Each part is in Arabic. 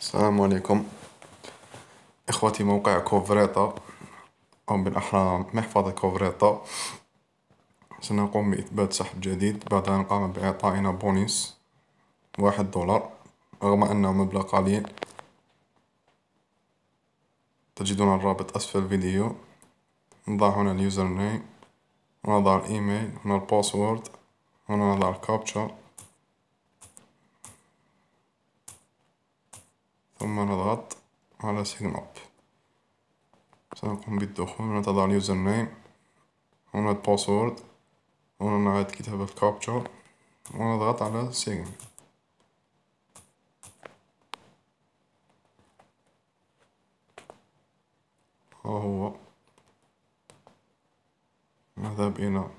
السلام عليكم إخوتي. موقع كوفريتا أو بالأحرى محفظة كوفريتا سنقوم بإثبات سحب جديد بعد أن قام بإعطائنا بونيس $1 رغم أنه مبلغ قليل. تجدون الرابط أسفل الفيديو. نضع هنا اليوزر نيم، ونضع الإيميل، هنا الباسورد، هنا نضع الكابتشا، ثم نضغط على سيجن أب. سنقوم بالدخول. هنا تضع اليوزر نيم، هنا الباسورد، هنا نعيد كتابة الكابتشا، ونضغط على سيجن. ها هو نذهب إلى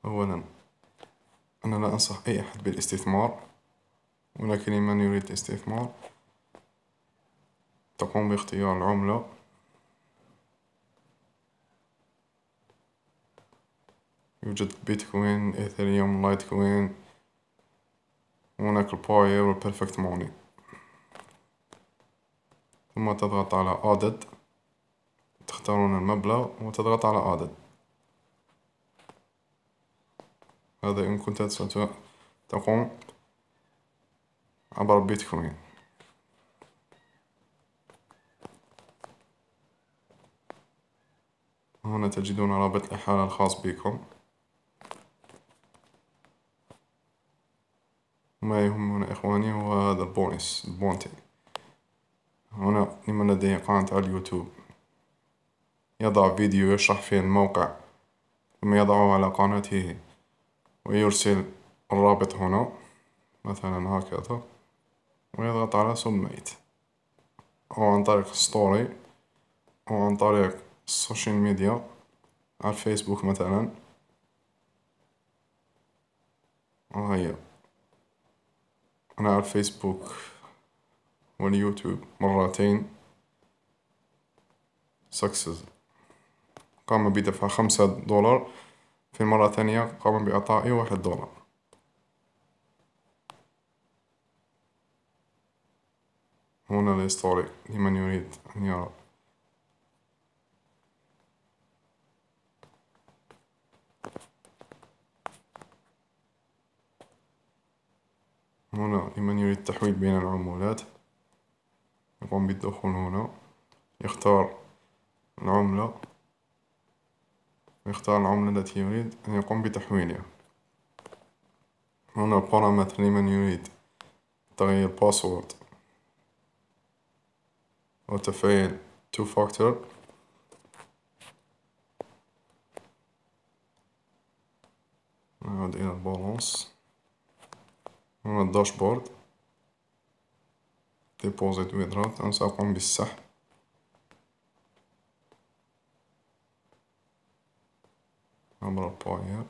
أولا، أنا لا أنصح أي أحد بالاستثمار، ولكن لمن يريد الاستثمار تقوم باختيار العملة. يوجد بيتكوين، إيثريوم، لايتكوين، وهناك الباير والبيرفكت موني. ثم تضغط على added، تختارون المبلغ وتضغط على added. هذا إن كنت تقوم عبر بيتكوين. هنا تجدون رابط الإحالة الخاص بكم. ما يهمنا إخواني هو هذا البونس البونتي. هنا لمن لديه قناة على اليوتيوب يضع فيديو يشرح فيه الموقع، ثم يضعه على قناته ويرسل الرابط هنا مثلا هكذا، ويضغط على سبميت، أو عن طريق ستوري، أو عن طريق السوشيال ميديا على الفيسبوك مثلا. وهي أنا على الفيسبوك واليوتيوب مرتين سكسس. قام بدفع $5. في مرة ثانية قام بإعطائي $1. هنا الهيستوري لمن يريد أن يرى. هنا لمن يريد التحويل بين العملات يقوم بالدخول هنا، يختار العملة، ويختار العملة التي يريد أن يقوم بتحويلها. هنا بارامتر لمن يريد تغيير باسورد وتفعيل 2 factor. نعود إلى البالانس. هنا الداشبورد deposit withdraw. أنا سأقوم بالسحب. عبر الباير.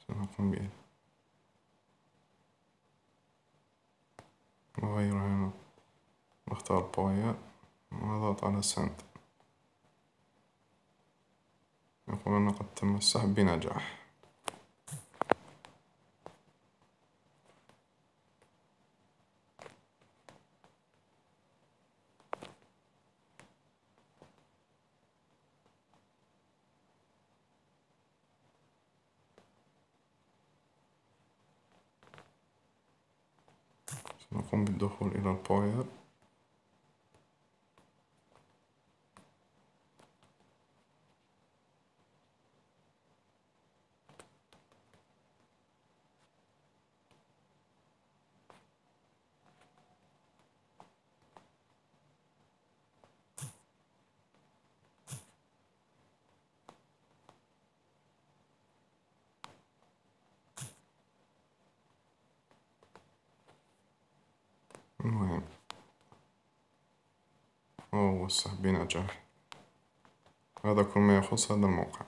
سنقوم نغير هنا، نختار باير ونضغط على send. يقول أن قد تم السحب بنجاح. سنقوم بالدخول إلى الباير. المهم هو السحب بنجاح. هذا كل ما يخص هذا الموقع.